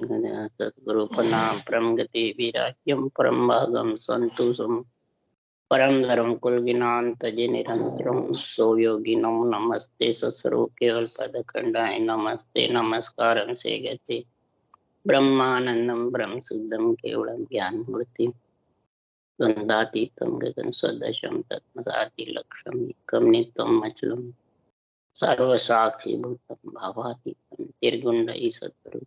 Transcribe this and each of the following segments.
सद्गुरु प्रणाम परम गति विराग्यम परम भागम संतोषम परम धर्म कुल ज्ञान तजे निरंतरम सो योगी नमो नमस्ते ससरो केवल पद खंडाय नमस्ते नमस्कार से गति ब्रह्मानंदम ब्रह्म शुद्धम केवलम ज्ञान मूर्ति द्वंद्वातीतम गगन सदशम तत्मसाति लक्ष्यम एकम नित्यम अचलम सर्व साक्षी भूतम भावातीतम निर्गुण सतरु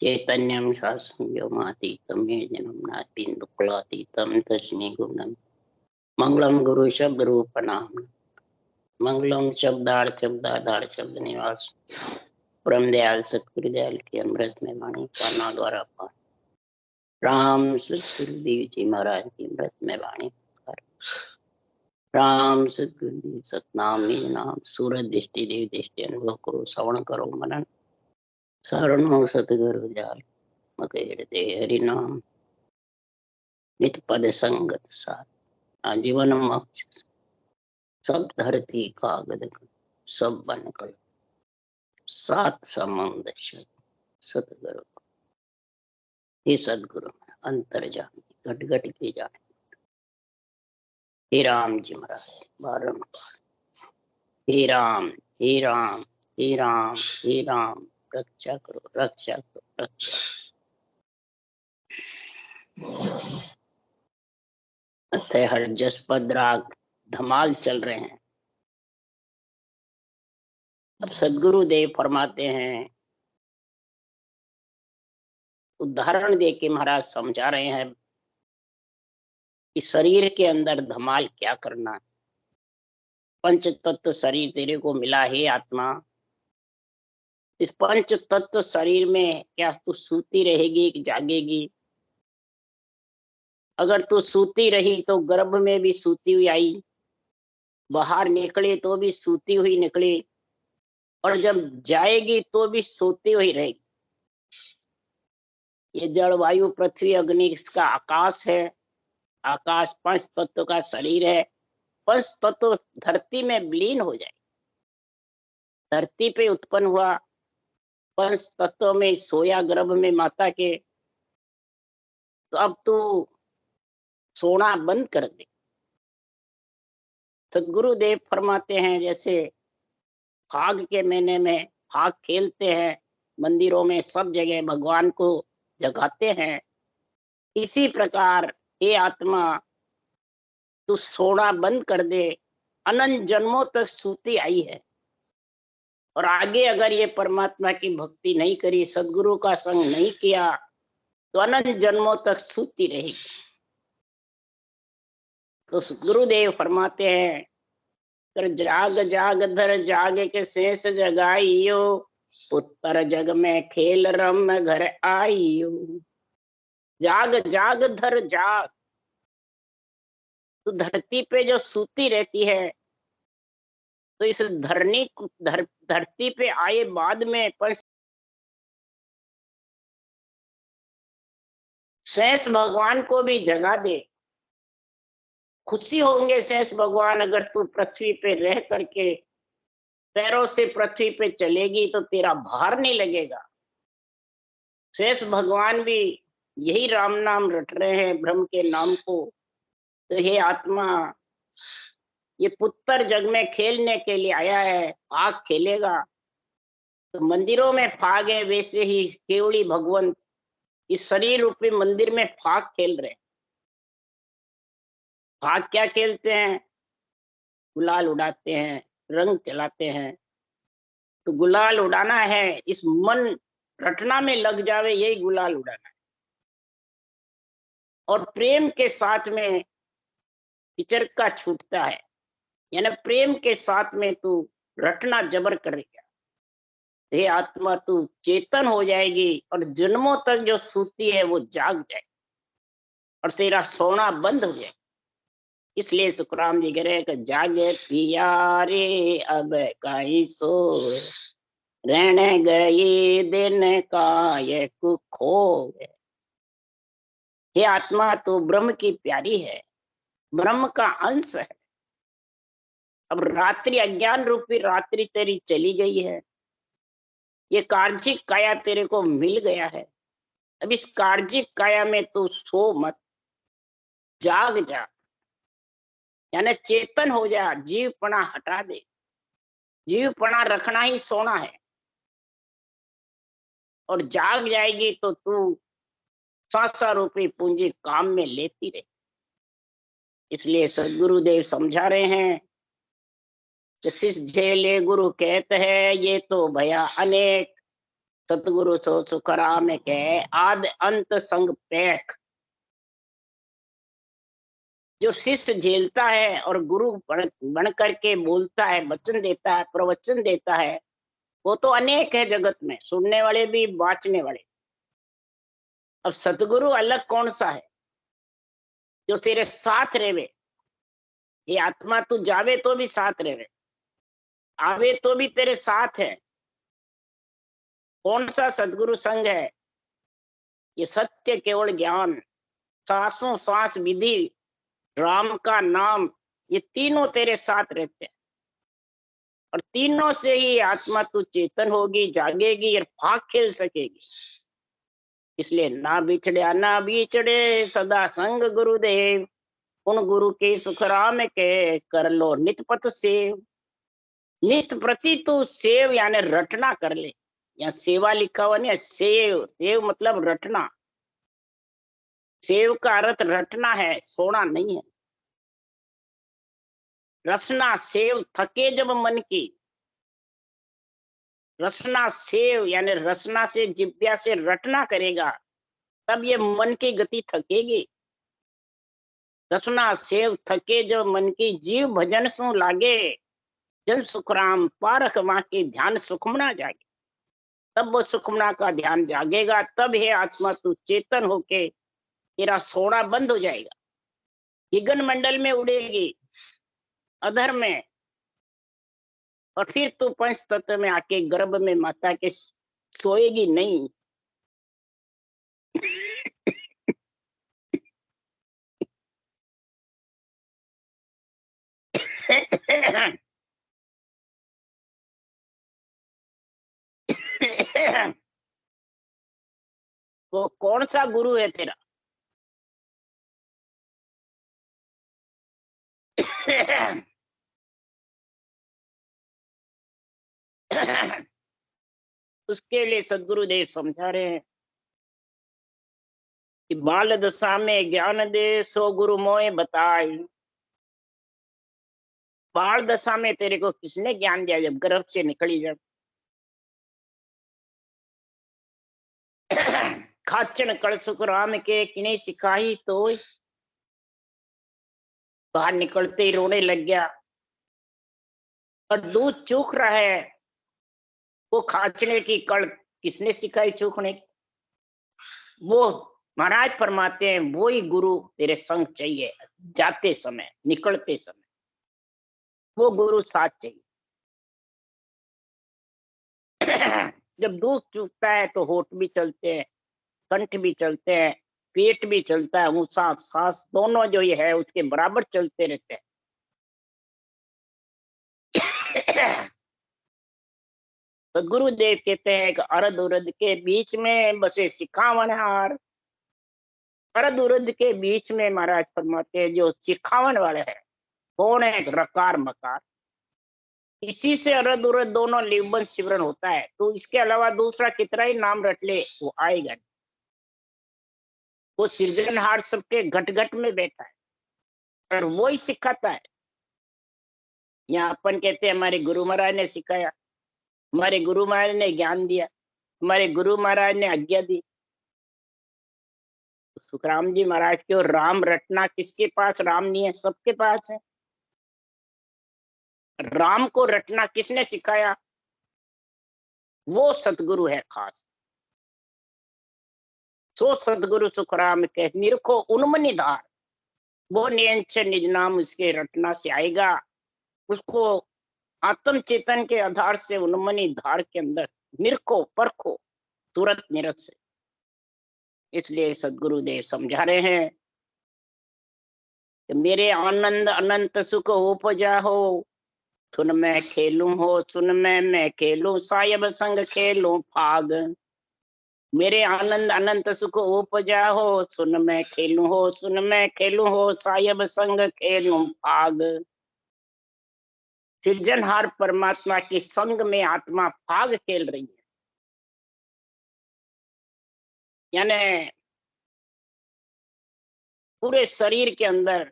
चैतन्यम शास्त्रम व्योमातीतम योजनम नातीन्दुक्लातीतम तस्मै गुणम मंगलम गुरु शब्द रूप नाम मंगलम शब्दार्थ शब्द निवास परम दयाल सतगुरु दयाल के अमृत में वाणी पाना द्वारा पान राम सतगुरुदेव जी महाराज की अमृत में वाणी राम सतगुरुदेव सतनाम निज नाम सूरत दृष्टि देव दृष्टि अनुभव करो श्रवण करो मनन शरणो सतगुरु दयाल मते हृदय हरि नाम नित पद संगत साथ आजीवन मोक्ष सब धरती कागद सब बन कर सात समुद्र सतगुरु हे सदगुरु अंतर जाने घट घट के जाने हे राम जी महाराज बारंबार हे राम हे राम हे राम हे राम रक्षा करो रक्षा करो रक्षा। अतः हर जसपद राग धमाल चल रहे हैं। अब सदगुरु देव फरमाते हैं, उदाहरण दे के महाराज समझा रहे हैं कि शरीर के अंदर धमाल क्या करना है। पंच तत्व शरीर तेरे को मिला है आत्मा, इस पंच तत्व शरीर में क्या तू सूती रहेगी कि जागेगी? अगर तू सूती रही तो गर्भ में भी सूती हुई आई, बाहर निकले तो भी सूती हुई निकले, और जब जाएगी तो भी सोती हुई रहेगी। ये जड़ वायु पृथ्वी अग्नि इसका आकाश है। आकाश पंच तत्व का शरीर है। पंच तत्व धरती में विलीन हो जाए, धरती पे उत्पन्न हुआ, पंच तत्व में सोया गर्भ में माता के, तो अब तू सोना बंद कर दे। सदगुरुदेव फरमाते हैं, जैसे फाग के महीने में फाग खेलते हैं, मंदिरों में सब जगह भगवान को जगाते हैं, इसी प्रकार ये आत्मा तू सोना बंद कर दे। अनंत जन्मों तक सूती आई है, और आगे अगर ये परमात्मा की भक्ति नहीं करी, सदगुरु का संग नहीं किया, तो अनंत जन्मों तक सूती रहेगी। तो गुरुदेव फरमाते हैं, कर जाग जाग धर जाग के शेष जगाइयो, पुत्र जग में खेल रम घर आइयो। जाग जाग धर जाग, तो धरती पे जो सूती रहती है, तो इस धरती पे आए बाद में पर शेष भगवान को भी जगा दे। खुशी होंगे शेष भगवान अगर तू पृथ्वी पे रह करके पैरों से पृथ्वी पे चलेगी तो तेरा भार नहीं लगेगा। शेष भगवान भी यही राम नाम रट रहे हैं, ब्रह्म के नाम को। तो हे आत्मा, ये पुत्र जग में खेलने के लिए आया है, फाग खेलेगा। तो मंदिरों में फाग है, वैसे ही केवड़ी भगवंत इस शरीर रूपी मंदिर में फाग खेल रहे हैं। फाग क्या खेलते हैं? गुलाल उड़ाते हैं, रंग चलाते हैं। तो गुलाल उड़ाना है, इस मन रटना में लग जावे, यही गुलाल उड़ाना है। और प्रेम के साथ में पिचरका छूटता है, यानी प्रेम के साथ में तू रटना जबर करेगा। हे आत्मा, तू चेतन हो जाएगी, और जन्मों तक जो सूती है वो जाग जाए, और तेरा सोना बंद हो जाए। इसलिए सुखराम जी कह रहे कि जागे पिया रे अब काई सो, रहने गए दिन का ये खो गए। हे आत्मा, तू ब्रह्म की प्यारी है, ब्रह्म का अंश है। अब रात्रि, अज्ञान रूपी रात्रि तेरी चली गई है, ये कार्जिक काया तेरे को मिल गया है। अब इस कार्जिक काया में तू सो मत, जाग जा, यानी चेतन हो जा, जीवपना हटा दे। जीवपना रखना ही सोना है, और जाग जाएगी तो तू सांसा रूपी पूंजी काम में लेती रहे। इसलिए सदगुरुदेव समझा रहे हैं कि शिष झेले गुरु कहते हैं, ये तो भया अनेक, सतगुरु सो सुखराम कहे, आद अंत संग पैख। जो शिष्य झेलता है और गुरु बन करके बोलता है, वचन देता है, प्रवचन देता है, वो तो अनेक है जगत में, सुनने वाले भी, बांचने वाले। अब सतगुरु अलग कौन सा है? जो तेरे साथ रेवे। ये आत्मा तू जावे तो भी साथ रेवे, आवे तो भी तेरे साथ है। कौन सा सदगुरु संग है? ये सत्य केवल ज्ञान, सांसों सांस विधि, राम का नाम, ये तीनों तेरे साथ रहते हैं। और तीनों से ही आत्मा तू चेतन होगी, जागेगी और भाग खेल सकेगी। इसलिए ना बिछड़े सदा संग गुरुदेव, उन गुरु के सुख राम के कर लो नित पथ सेव। नित प्रति तू सेव यानी रटना कर ले। यहाँ सेवा लिखा हुआ नहीं है, सेव, सेव मतलब रटना। सेव का अर्थ रटना है, सोना नहीं है। रसना सेव थके जब मन की, रसना सेव यानी रसना से, जिज्ञा से रटना करेगा, तब ये मन की गति थकेगी। रसना सेव थके जब मन की, जीव भजन सु लागे, जन सुखराम पारख मां की, ध्यान सुखमना जागे। तब वो सुखमना का ध्यान जागेगा, तब है आत्मा तू चेतन होके तेरा सोना बंद हो जाएगा। गगन मंडल में उड़ेगी, अधर में, और फिर तू पंच तत्व में आके गर्भ में माता के सोएगी नहीं। तो कौन सा गुरु है तेरा? उसके लिए सदगुरुदेव समझा रहे हैं कि बाल दशा में ज्ञान दे, सो गुरु मोए बताई। बाल दशा में तेरे को किसने ज्ञान दिया? जब गर्भ से निकली, जब खाचन कड़ सुख राम के किने सिखाई, तो बाहर निकलते ही रोने लग गया। और दूध चूक रहा है, वो खाचने की कड़ किसने सिखाई चूकने की? वो महाराज फरमाते हैं, वो ही गुरु तेरे संग चाहिए, जाते समय, निकलते समय वो गुरु साथ चाहिए। जब दूध चूकता है तो होठ भी चलते हैं, कंठ भी चलते हैं, पेट भी चलता है, ऊंचा सांस दोनों जो ये है उसके बराबर चलते रहते हैं। तो गुरुदेव कहते हैं कि अरद उरद के बीच में बसे सिखावन हार। अरद उरद के बीच में महाराज फरमाते हैं जो सिखावन वाले हैं, कौन है? रकार मकार। इसी से अरद उरद दोनों लिवबंद सिमरन होता है। तो इसके अलावा दूसरा कितना ही नाम रट ले, वो आएगा नहीं। वो सृजनहार सबके घट घट में बैठा है और वो ही सिखाता है। यहाँ अपन कहते हैं हमारे गुरु महाराज ने सिखाया, हमारे गुरु महाराज ने ज्ञान दिया, हमारे गुरु महाराज ने आज्ञा दी। सुखराम जी महाराज के, और राम रटना किसके पास राम नहीं है? सबके पास है। राम को रटना किसने सिखाया? वो सतगुरु है खास। सो सतगुरु सुखराम के निरखो उन्मनी धार, वो नियंच निज नाम उसके रटना से आएगा। उसको आत्म चेतन के आधार से उन्मनी धार के अंदर निरखो, परखो, तुरंत निरत से। इसलिए सदगुरुदेव समझा रहे हैं कि मेरे आनंद अनंत सुख उपजा हो, सुन मैं खेलूं हो, सुन मैं खेलूं, साहिब संग खेलूं फाग। मेरे आनंद अनंत सुख उपजा हो, सुन मैं खेलूं हो, सुन मैं खेलूं हो, साहिब संग खेलूं फाग। सृजनहार परमात्मा के संग में आत्मा फाग खेल रही है। यानी पूरे शरीर के अंदर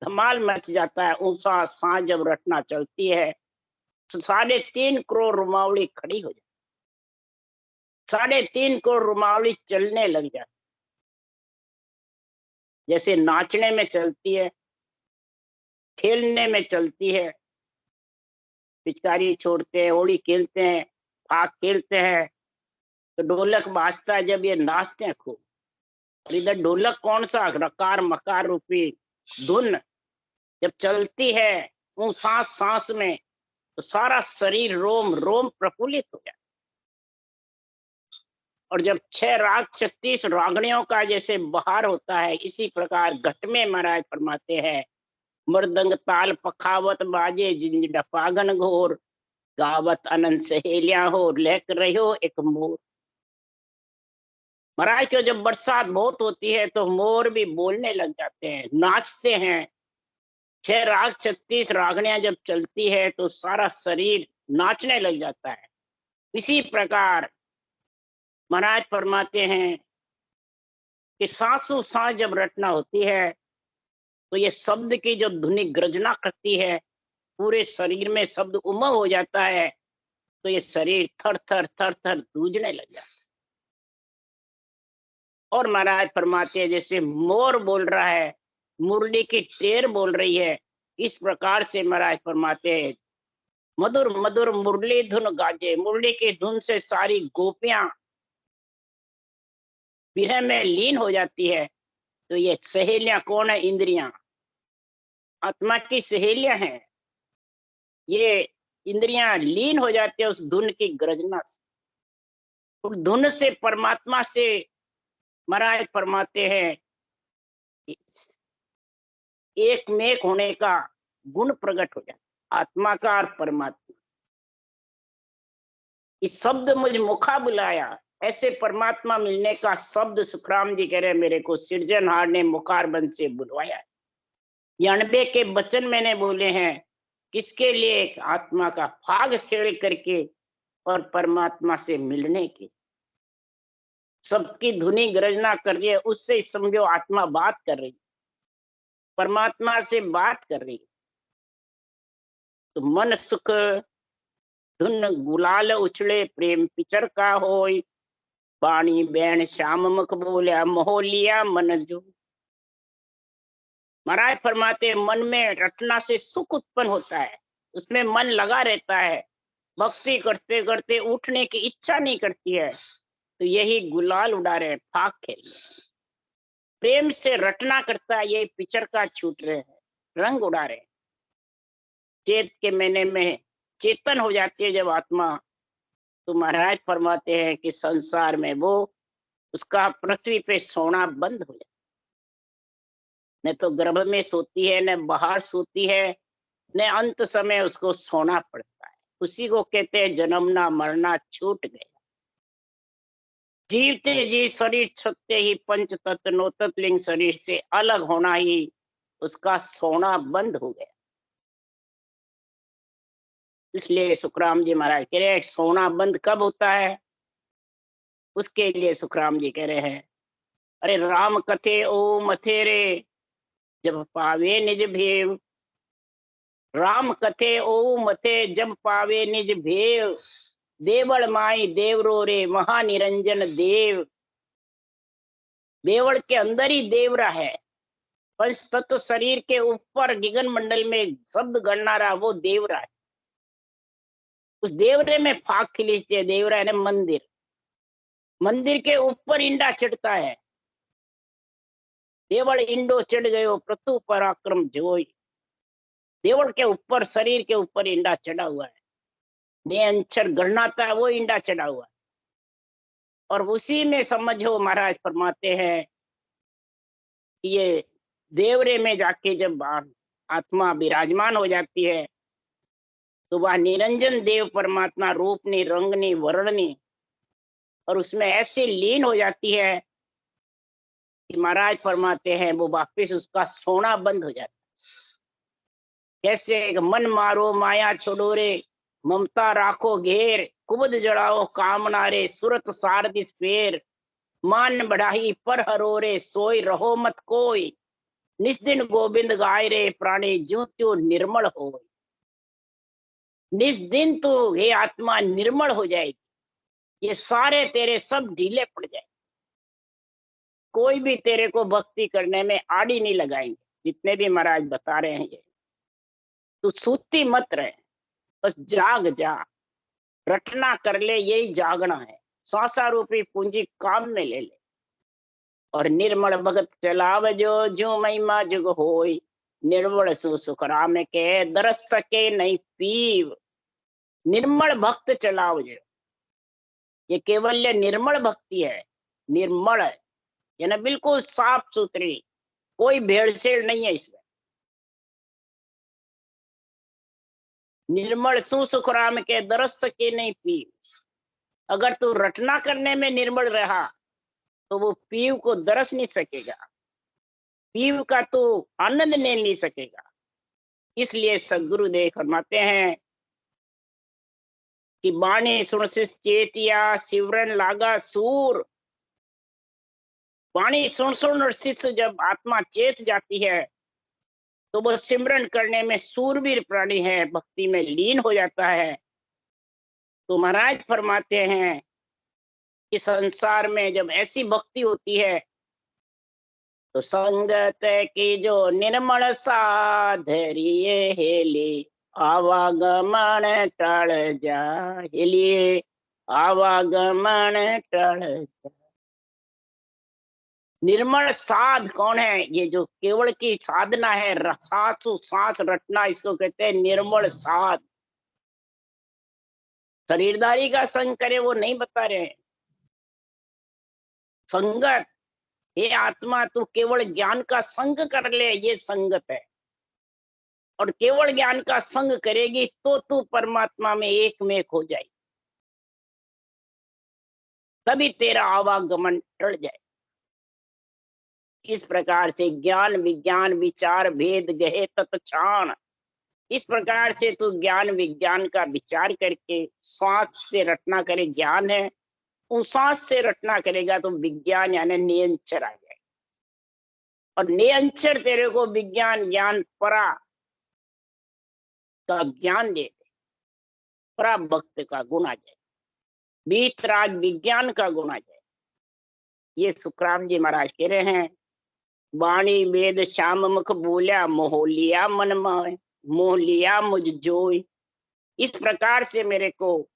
धमाल मच जाता है। ऊषा सांझ जब रटना चलती है तो 3.5 करोड़ रुमावली खड़ी हो जाती, 3.5 करोड़ रुमावली चलने लग जाती। जैसे नाचने में चलती है, खेलने में चलती है, पिचकारी छोड़ते हैं, होली खेलते हैं, फाग खेलते हैं, तो ढोलक बाजता है जब ये नाचते हैं खूब। और इधर ढोलक कौन सा, रकार मकार रूपी धुन जब चलती है वो सांस सांस में, तो सारा शरीर रोम रोम प्रफुल्लित हो जाता। और जब 6 राग 36 रागणियों का जैसे बहार होता है, इसी प्रकार घट में महाराज फरमाते हैं, मृदंग ताल पखावत बाजे, जिंज डफागन घोर, गावत अनंत सहेलियां हो, लहक रही हो एक मोर। महाराज क्यों, जब बरसात बहुत होती है तो मोर भी बोलने लग जाते हैं, नाचते हैं। 6 राग 36 रागणियां जब चलती है तो सारा शरीर नाचने लग जाता है। इसी प्रकार महाराज फरमाते हैं कि सांसों सांस जब रटना होती है तो ये शब्द की जब धुनि गर्जना करती है, पूरे शरीर में शब्द उमंग हो जाता है, तो ये शरीर थर थर थर थर गूंजने लग जाता है। और महाराज फरमाते हैं जैसे मोर बोल रहा है, मुरली की टेर बोल रही है, इस प्रकार से महाराज फरमाते हैं, मधुर मधुर मुरली धुन गाजे। मुरली की धुन से सारी गोपियां विरह में लीन हो जाती है। तो ये सहेलियां कौन है, इंद्रियां, आत्मा की सहेलियां हैं। ये इंद्रियां लीन हो जाती है उस धुन की गर्जना से। उस धुन से परमात्मा से महाराज फरमाते हैं एक मेक होने का गुण प्रकट हो जाता, आत्मा का और परमात्मा। इस शब्द मुझ मुखा बुलाया, ऐसे परमात्मा मिलने का शब्द सुखराम जी कह रहे मेरे को सृजनहार ने मुखार बंद से बुलवाया। 91 के वचन मैंने बोले हैं, किसके लिए, आत्मा का फाग खेल करके और परमात्मा से मिलने की। सबकी धुनी गर्जना कर रही है, उससे समझो आत्मा बात कर रही, परमात्मा से बात कर रही। तो मन सुख धुन गुलाल उछले, प्रेम पिचर का होय, पानी बैन श्याम मुख बोलिया, मोहलिया मन जो। महाराज फरमाते मन में रटना से सुख उत्पन्न होता है, उसमें मन लगा रहता है, भक्ति करते करते उठने की इच्छा नहीं करती है। तो यही गुलाल उड़ा रहे, फाक खेल रहे, प्रेम से रटना करता है, ये पिचर का छूट रहे हैं, रंग उड़ा रहे। चेत के महीने में चेतन हो जाती है जब आत्मा, तो महाराज फरमाते हैं कि संसार में वो उसका पृथ्वी पे सोना बंद हो जाता, न तो गर्भ में सोती है, न बाहर सोती है, न अंत समय उसको सोना पड़ता है। उसी को कहते हैं जन्मना मरना छूट गया। जीवते जी शरीर छूटते ही पंच तत्व नौ तत्वलिंग शरीर से अलग होना ही उसका सोना बंद हो गया। इसलिए सुखराम जी महाराज कह रहे हैं सोना बंद कब होता है, उसके लिए सुखराम जी कह रहे हैं, अरे राम कथे ओ मथेरे, जब पावे निज भेव। राम कथे ओ मथे, जब पावे निज भेव। देवल माई देवरो रे, महानिरंजन देव। देवल के अंदर ही देवरा है, पंच तत्व शरीर के ऊपर गगन मंडल में शब्द गणना रहा, वो देवरा है। उस देवरे में फाक खिलीचते है, देवरा है मंदिर, मंदिर के ऊपर इंडा चढ़ता है। देवल इंडो चढ़ गयो, प्रतु पराक्रम जोई। देवल के ऊपर, शरीर के ऊपर इंडा चढ़ा हुआ है, ने अंचर गणनाता है, वो इंडा चढ़ा हुआ है। और उसी में समझो महाराज फरमाते हैं कि ये देवरे में जाके जब आत्मा विराजमान हो जाती है, तो वह निरंजन देव परमात्मा रूप नहीं, रंग नहीं, वर्ण नहीं, और उसमें ऐसे लीन हो जाती है कि महाराज फरमाते हैं वो वापिस उसका सोना बंद हो जाता है। कैसे? मन मारो माया छोड़ो रे, ममता राखो घेर, कुबद जड़ाओ कामना रे, सुरत सारदिस पेर, मान बढ़ाई पर हरो रे, सोई रहो मत कोई, निस दिन गोविंद गाय रे, प्राणी ज्यों त्यों निर्मल हो। निस दिन तो हे आत्मा निर्मल हो जाएगी, ये सारे तेरे सब ढीले पड़ जाए, कोई भी तेरे को भक्ति करने में आड़ी नहीं लगाएंगे, जितने भी महाराज बता रहे हैं ये। तू सूती मत रहे, बस जाग जा, रटना कर ले, यही जागना है। सांसा रूपी पूंजी काम में ले ले, और निर्मल भगत चलाव जो जो महिमा जुग होई, निर्मल सु सुख राम के दरस सके नहीं पीव। निर्मल भक्त चलाव जो, ये केवल निर्मल भक्ति है, निर्मल है, यानी बिल्कुल साफ सुथरी, कोई भेड़सेड़ नहीं है इसमें। निर्मल सु सुख राम के दरस सके नहीं पीव। अगर तू रटना करने में निर्मल रहा तो वो पीव को दरस नहीं सकेगा, पीव का तो आनंद नहीं सकेगा। इसलिए सदगुरुदेव फरमाते हैं कि बाणी सुन शिष चेतिया, सिवरन लागा सूर। वाणी सुन सुन और शिष्य जब आत्मा चेत जाती है तो वो सिमरन करने में सूरवीर प्राणी है, भक्ति में लीन हो जाता है। तो महाराज फरमाते हैं कि संसार में जब ऐसी भक्ति होती है तो संगत की जो निर्मल साधरिये हेली, आवागमन टल जा, हेलिए आवागमन टल जा। निर्मल साध कौन है? ये जो केवल की साधना है, सांस रटना, इसको कहते हैं निर्मल साध। शरीरदारी का संग करे वो नहीं बता रहे हैं। संगत, हे आत्मा तू केवल ज्ञान का संग कर ले, ये संगत है। और केवल ज्ञान का संग करेगी तो तू परमात्मा में एक में हो जाएगी, तभी तेरा आवागमन टल जाए। इस प्रकार से ज्ञान विज्ञान विचार भेद गहे तत्छाण, इस प्रकार से तू ज्ञान विज्ञान का विचार करके श्वास से रटना करे, ज्ञान है, उस सांस से रटना करेगा तो विज्ञान यानी नियंचर आ जाए, और नियंचर तेरे को विज्ञान ज्ञान परा का ज्ञान दे दे, परा भक्त का गुण आ जाए, बीतराग विज्ञान का गुण आ जाए। ये सुखराम जी महाराज कह रहे हैं, वाणी वेद श्याम मुख बोलिया, मोह लिया मन में, मोह लिया मुझ जोई। इस प्रकार से मेरे को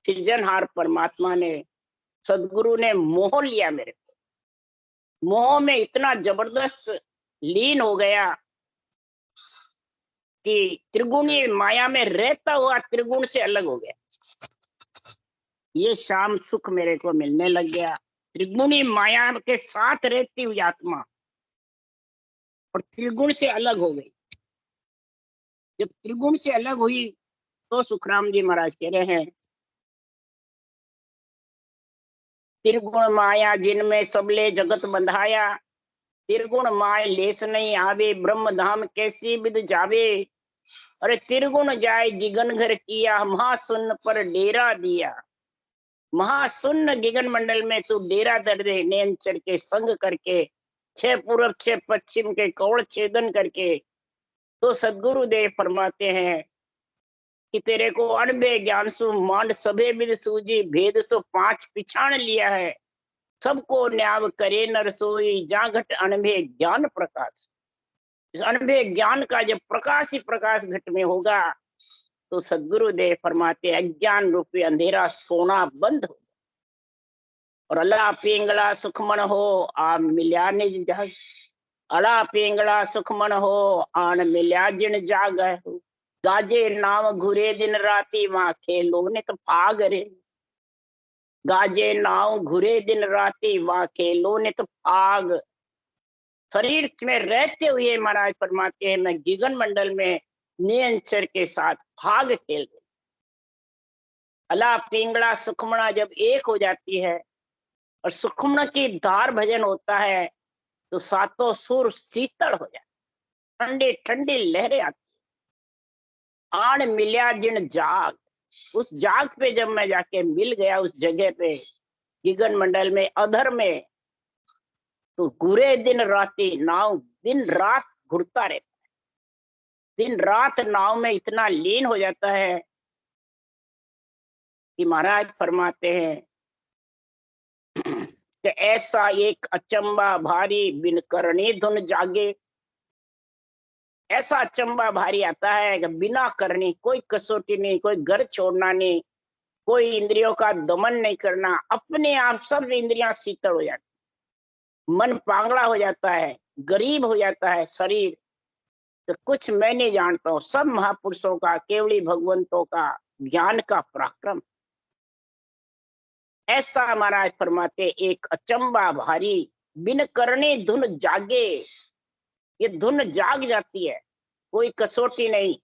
सृजनहार परमात्मा ने, सदगुरु ने मोह लिया मेरे को, मोह में इतना जबरदस्त लीन हो गया कि त्रिगुणी माया में रहता हुआ त्रिगुण से अलग हो गया। ये शाम सुख मेरे को मिलने लग गया, त्रिगुणी माया के साथ रहती हुई आत्मा और त्रिगुण से अलग हो गई। जब त्रिगुण से अलग हुई तो सुखराम जी महाराज कह रहे हैं, त्रिगुण माया जिनमें सबले जगत बंधाया, त्रिगुण माय लेस नहीं आवे, ब्रह्म धाम कैसी विद जावे। अरे त्रिगुण जाए गिगन घर किया, महाशून्य पर डेरा दिया। महाशून्य गिगन मंडल में तू डेरा दर दे, नयनचर के संग करके, 6 पूरब 6 पश्चिम के कौड़ छेदन करके। तो सदगुरुदेव फरमाते हैं कि तेरे को अणबे ज्ञान सु मांड सभे विद सूजी, भेद सो 5 पिछाण लिया है, सबको न्याव करे नर सोई, जा घट अणबे ज्ञान प्रकाश। इस अणबे ज्ञान का जब प्रकाश ही प्रकाश घट में होगा तो सदगुरुदेव फरमाते अज्ञान रूपी अंधेरा सोना बंद हो, और अल्लाह पिंगला सुखमन हो आ मिल्या निज जाग। अला पिंगला सुखमन हो आन मिल्या जिन जाग। गाजे नाम घुरे दिन राती, वहां खेलो नित फाग रे। गाजे नाव घुरे दिन राती, वहां खेलो नित फाग। शरीर में रहते हुए महाराज फरमाते हैं मैं गिगन मंडल में नियंचर के साथ भाग खेल रही। अला पिंगला सुखमणा जब एक हो जाती है और सुखमण की धार भजन होता है तो सातों सुर शीतल हो जाते, ठंडी ठंडी लहरें आती। आण मिल्या जिन जाग, उस जाग पे जब मैं जाके मिल गया उस जगह पे गगन मंडल में अधर में, तो पूरे दिन राती नाव दिन रात घुरता रहता, दिन रात नाव में इतना लीन हो जाता है कि महाराज फरमाते हैं कि ऐसा एक अचंबा भारी बिन करनी धुन जागे। ऐसा अचंबा भारी आता है कि बिना करनी, कोई कसौटी नहीं, कोई घर छोड़ना नहीं, कोई इंद्रियों का दमन नहीं करना, अपने आप सब इंद्रियां शीतल हो जाती, मन पांगड़ा हो जाता है, गरीब हो जाता है शरीर। तो कुछ मैं नहीं जानता हूँ, सब महापुरुषों का, केवली भगवंतों का ज्ञान का पराक्रम। ऐसा महाराज फरमाते एक अचंबा भारी बिन करने धुन जागे। ये धुन जाग जाती है, कोई कसौटी नहीं,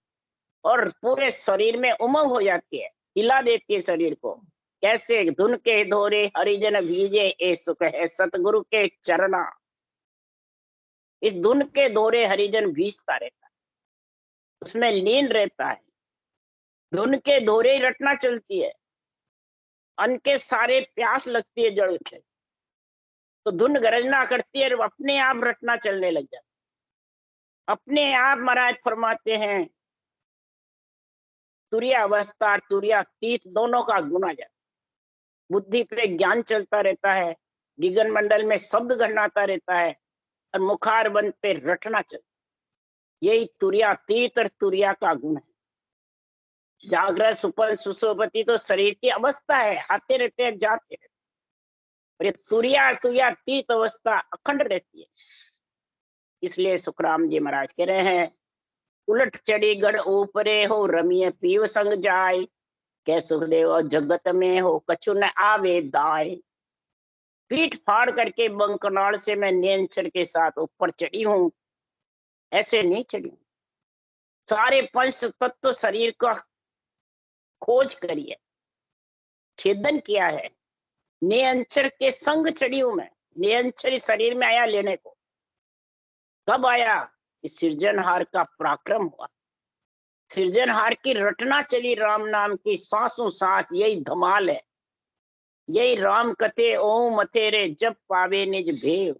और पूरे शरीर में उमंग हो जाती है, हिला देती है शरीर को। कैसे? धुन के धोरे हरिजन भीजे ए सुख है सतगुरु के चरना। इस धुन के दौरे हरिजन भीजता रहता है, उसमें लीन रहता है। धुन के दौरे ही रटना चलती है, अन्न के सारे प्यास लगती है जड़ के, तो धुन गरजना करती है, अपने आप रटना चलने लग जाता, अपने आप। महाराज फरमाते हैं तुरिया अवस्था तुरिया तीत दोनों का गुण आ जाता, बुद्धि पे ज्ञान चलता रहता है, गगन मंडल में शब्द गणनाता रहता है, और मुखार बंद पे रटना चलता। यही तुरिया तीत और तुरिया का गुण है। जागृत सुपन सुसोपति तो शरीर की अवस्था है, आते रहते हैं जाते रहते, और ये तुरिया तुरिया तीत अवस्था अखंड रहती है। इसलिए सुखराम जी महाराज कह रहे हैं उलट चढ़ी गढ़ ऊपरे हो रमिय पीव संग जाय, कै सुखदेव जगत में हो कछु न आवे दाय। पीठ फाड़ करके बंकनाल से मैं नियंत्रण के साथ ऊपर चढ़ी हूं, ऐसे नहीं चढ़ी। सारे पंच तत्व शरीर का खोज करिए, छेदन किया है, नियंत्रण के संग चढ़ी हूं मैं। नियंत्रण शरीर में आया लेने को, कब आया? इस सृजनहार का पराक्रम हुआ, सृजनहार की रटना चली राम नाम की सांसों सांस। यही धमाल है, यही राम कथे ओम मथेरे जब पावे निज भेव।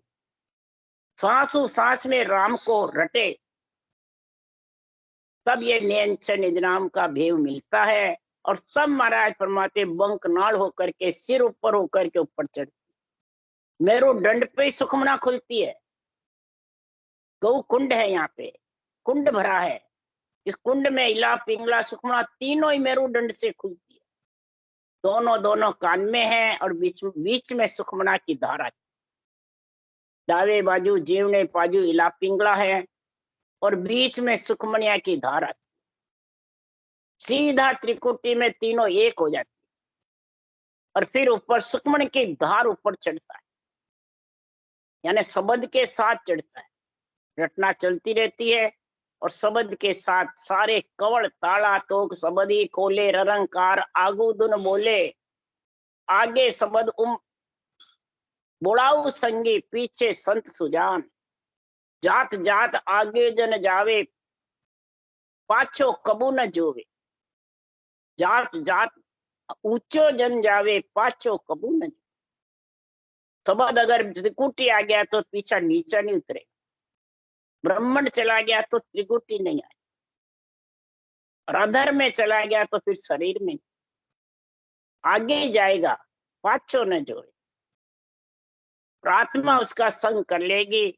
सांसों सांस में राम को रटे तब ये नियंत्रण निज नाम का भेव मिलता है, और तब महाराज फरमाते बंकनाल होकर के सिर ऊपर होकर के ऊपर चढ़ती, मेरो दंड पे सुखमना खुलती है। गौ कुंड है, यहाँ पे कुंड भरा है, इस कुंड में इला पिंगला सुखमना तीनों ही मेरुदंड से खुलती है। दोनों दोनों कान में है, और बीच में सुखमना की धारा। दावे बाजू जीवने बाजू इला पिंगला है, और बीच में सुखमनिया की धारा। सीधा त्रिकुटी में तीनों एक हो जाती, और फिर ऊपर सुखमण की धार ऊपर चढ़ता है, यानी शब्द के साथ चढ़ता है। रटना चलती रहती है, और शब्द के साथ सारे कवड़ ताला तोक शब्दी खोले ररंकार आगू दुन बोले। आगे शब्द बोलाऊ संगी पीछे संत सुजान, जात जात आगे जन जावे पाछो कबू न जोवे। जात जात ऊंचो जन जावे पाछो कबू न जोवे। शब्द अगर त्रिकुटी आ गया तो पीछा नीचा नहीं उतरे, ब्राह्मण चला गया तो त्रिकुटी नहीं आई, और अधर में चला गया तो फिर शरीर में आगे ही जाएगा, पाछो न जोड़े। आत्मा उसका संग कर लेगी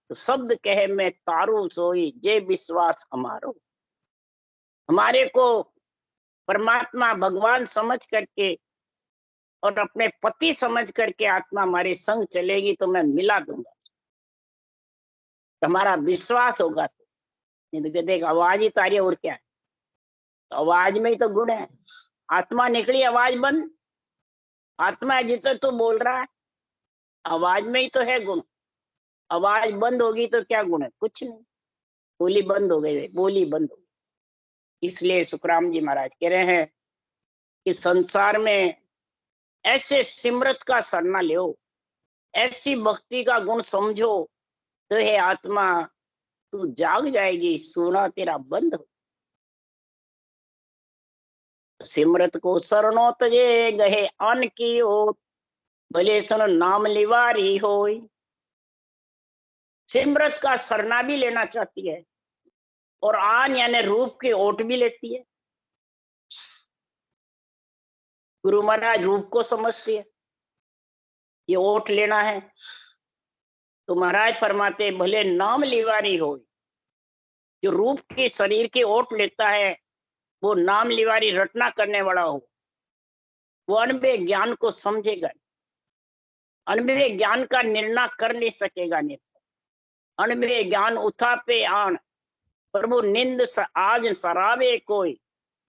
तो शब्द कहे मैं तारू सोई जे विश्वास हमारो। हमारे को परमात्मा भगवान समझ करके और अपने पति समझ करके आत्मा हमारे संग चलेगी तो मैं मिला दूंगा, हमारा विश्वास होगा। तो नहीं तो देख आवाज ही तारी और क्या है, तो आवाज में ही तो गुण है। आत्मा निकली आवाज बंद, आत्मा है जितना तो बोल रहा है, आवाज में ही तो है गुण। आवाज बंद होगी तो क्या गुण है? कुछ नहीं, बोली बंद हो गई, बोली बंद हो गई। इसलिए सुखराम जी महाराज कह रहे हैं कि संसार में ऐसे सिमरत का सरना लो, ऐसी भक्ति का गुण समझो, तो हे आत्मा तू जाग जाएगी, सोना तेरा बंद हो। सिमरत को सरनो तजे गहे अन की हो, भले सन नाम लिवारी होई। सिमरत का सरना भी लेना चाहती है और आन यानी रूप की ओट भी लेती है। गुरु महाराज रूप को समझती है, ये ओट लेना है तो महाराज फरमाते भले नाम लिवारी हो। जो रूप के शरीर की ओट लेता है वो नाम लिवारी रटना करने वाला हो, वो अनबे ज्ञान को समझेगा, अनबे ज्ञान का निर्णय कर नहीं सकेगा। अनबे ज्ञान उठा पे आन, प्रभु निंद आज सरावे कोई,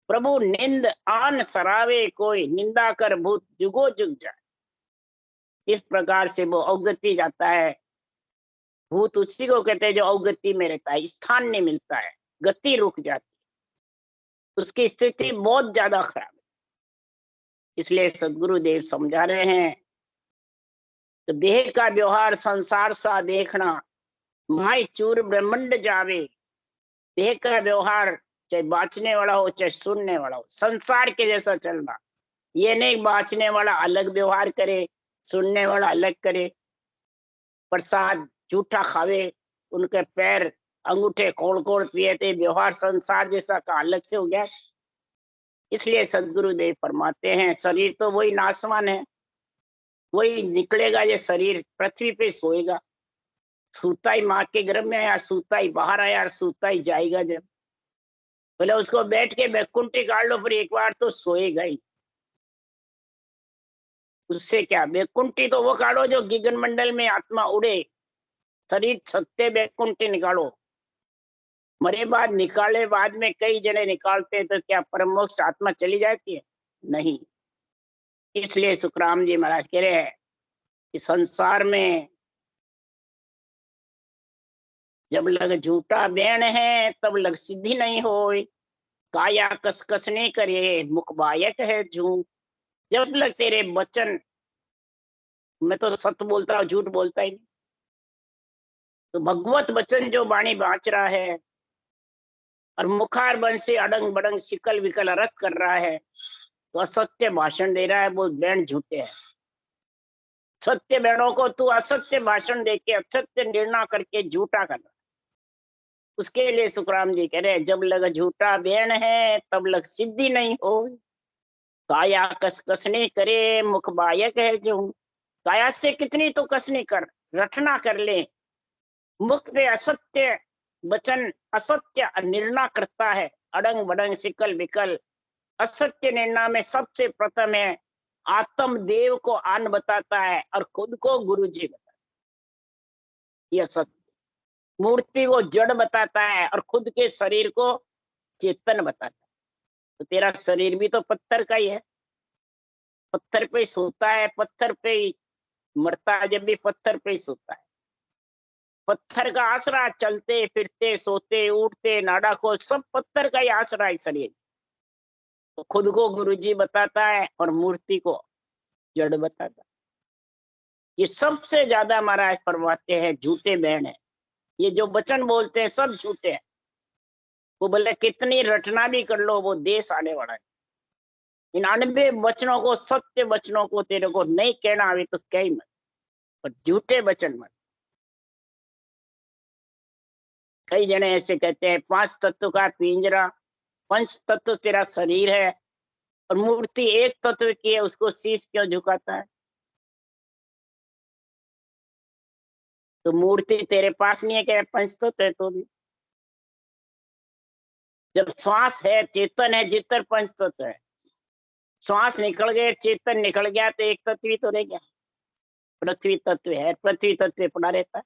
प्रभु निंद आन सरावे कोई, निंदा कर भूत जुगो जुग जाए। इस प्रकार से वो अवगति जाता है। भूत उसी को कहते हैं जो अवगति में रहता है, स्थान नहीं मिलता है, गति रुक जाती है, उसकी स्थिति बहुत ज्यादा खराब है। इसलिए सदगुरुदेव समझा रहे हैं तो देह का व्यवहार संसार सा देखना, माई चूर ब्रह्मंड जावे। देह का व्यवहार चाहे बाँचने वाला हो चाहे सुनने वाला हो, संसार के जैसा चलना। ये नहीं बाँचने वाला अलग व्यवहार करे, सुनने वाला अलग करे, प्रसाद झूठा खावे, उनके पैर अंगूठे कोड़ कोड़ पिए थे, व्यवहार संसार जैसा का अलग से हो गया। इसलिए सदगुरुदेव फरमाते हैं शरीर तो वही नाशवान है, वही निकलेगा। ये शरीर पृथ्वी पे सोएगा, सूता ही माँ के गर्भ में आया, सूता ही बाहर आया और सूता ही जाएगा। जब बोले उसको बैठ के बैकुंठी काट लो, पर एक बार तो सोएगा ही। उससे क्या, बैकुंठी तो वो काटो जो गगन मंडल में आत्मा उड़े, शरीर सत्य बैकुंठी निकालो। मरे बाद निकाले बाद में कई जने निकालते हैं, तो क्या परम मोक्ष आत्मा चली जाती है? नहीं। इसलिए सुखराम जी महाराज कह रहे हैं कि संसार में जब लग झूठा बैण है तब लग सिद्धि नहीं होई, काया कस कस नहीं करे मुख बायक है झूठ। जब लग तेरे वचन, मैं तो सत्य बोलता हूँ, झूठ बोलता ही नहीं, तो भगवत वचन जो बाणी बाँच रहा है और मुखार बन से अडंग बडंग सिकल विकल रत कर रहा है, तो असत्य भाषण दे रहा है, वो बैण झूठे है। सत्य बैणों को तू असत्य भाषण देके असत्य निर्णय करके झूठा कर रहा। उसके लिए सुखराम जी कह रहे हैं जब लग झूठा बैण है तब लग सिद्धि नहीं हो, काया कस कसने करे मुख बायक है जो। काया से कितनी तो कसनी कर, रटना कर ले, मुख पे असत्य वचन असत्य निर्णय करता है, अडंग बडंग सिकल विकल। असत्य निर्णय में सबसे प्रथम है आत्म देव को आन बताता है और खुद को गुरु जी बताता है। यह सत्य मूर्ति को जड़ बताता है और खुद के शरीर को चेतन बताता है। तो तेरा शरीर भी तो पत्थर का ही है, पत्थर पे ही सोता है, पत्थर पे ही मरता है, जब भी पत्थर पे ही सोता है। पत्थर का आसरा, चलते फिरते सोते उठते नाड़ा को सब पत्थर का ही आसरा है शरीर। तो खुद को गुरुजी बताता है और मूर्ति को जड़ बताता है। ये सबसे ज्यादा महाराज फरमाते हैं झूठे बैण है। ये जो वचन बोलते हैं सब झूठे हैं। वो बोले कितनी रटना भी कर लो, वो देश आने वाला है। इन 99 वचनों को, सत्य वचनों को तेरे को नहीं कहना आवे तो कह ही मत, पर झूठे वचन मत। कई जने ऐसे कहते हैं 5 तत्व का पिंजरा, 5 तत्व तेरा शरीर है और मूर्ति एक तत्व की है, उसको शीश क्यों झुकाता है? तो मूर्ति तेरे पास नहीं है क्या? 5 तत्व है तो भी। जब श्वास है, चेतन है, जितर 5 तत्व है। श्वास निकल गए, चेतन निकल गया, तो एक तत्व ही तो रह गया। पृथ्वी तत्व है, पृथ्वी तत्व पड़ा रहता है।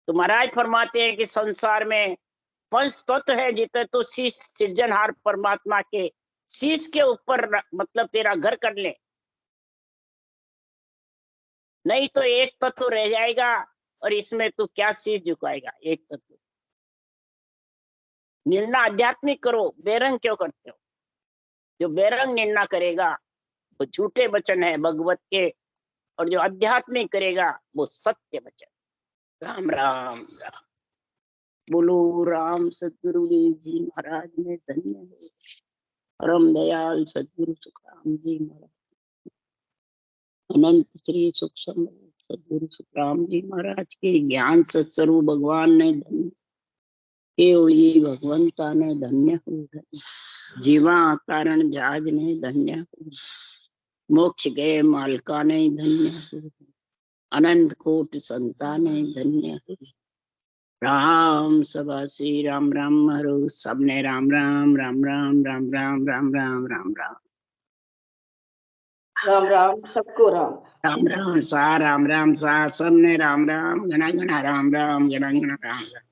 तो महाराज फरमाते हैं कि संसार में 5 तत्व है, जितर तो शीश सृजनहार परमात्मा के शीश के ऊपर मतलब तेरा घर कर ले, नहीं तो एक तत्व रह जाएगा और इसमें तू क्या शीश झुकाएगा? एक तत्व। निर्णय आध्यात्मिक करो, बेरंग क्यों करते हो? जो बेरंग निर्णय करेगा वो झूठे वचन है भगवत के, और जो आध्यात्मिक करेगा वो सत्य वचन। राम राम राम। बोलो राम सदगुरुदेव जी महाराज ने धन्य हो। परम दयाल सदगुरु सुखराम जी महाराज, अनंत श्री सुख सदगुरु सुखराम जी महाराज के ज्ञान सत्स्वरूप भगवान ने धन्य, केवली भगवंता ने धन्य हो। जीवा कारण जहाज ने धन्य हो। मोक्ष गए मालका ने धन्य हो। अनंत कोट संता ने धन्य हो। राम सभा श्री राम राम हरो, सबने राम राम राम राम राम राम राम राम राम राम राम राम सबको राम राम राम सा, राम राम सा, सबने राम राम, घना घना राम राम, घना घना राम राम।